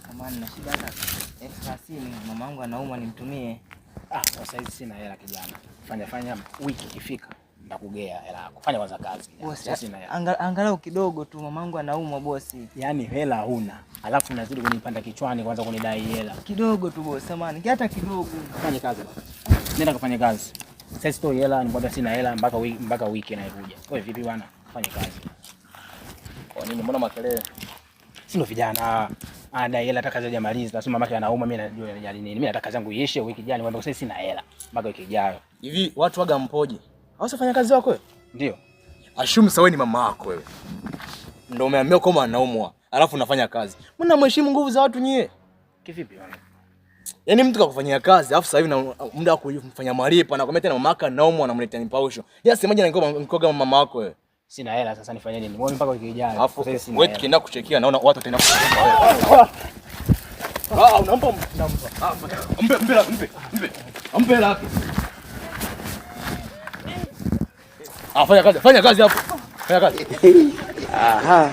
Samahani na shida hata mamangu anaumwa nimtumie. Sasa hizi sina hela kijana. Fanya wiki ikifika nitakugea hela yako. Fanya kwanza kazi. Sasa sina hela. Angalau kidogo tu, mamangu anaumwa bosi. Yaani hela huna. Alafu unazidi kunipanda kichwani kwanza kunidai hela. Kidogo tu bosi, samahani. Hata kidogo. Fanya kazi. Nenda kufanya kazi. Sasa sitoi hela, nikwambia sina hela mpaka wiki inayokuja. Wewe vipi bwana? Fanya kazi. Kwa nini mbona makelele? Sio vijana. Dai hela nataka zaje maliza. Nasema mama yake anauma, mimi najua anajali nini. Mimi nataka zangu iishe wiki ijayo, nikwambia sasa sina hela mpaka wiki ijayo. Hivi watu waga mpoje? Hawasifanya kazi wako wewe? Ndio. Ashumu sawa ni mama yako wewe. Ndio umeambiwa kama anaumwa, alafu unafanya kazi. Mbona mheshimu nguvu za watu nyie? Kivipi bwana? Yaani mtu kakufanyia kazi, alafu sasa hivi na muda wa kufanya malipo anakwambia tena mama yako anaumwa anamletea nipausho. Yeye semaje nikoga mama yako wewe? Sina hela sasa nifanye nini? Mbona mpaka wiki ijayo? Alafu wewe tukienda kuchekia naona watu tena kucheka wewe. Unampa. Mpe hela yake. Fanya kazi hapo. Fanya kazi. Aha.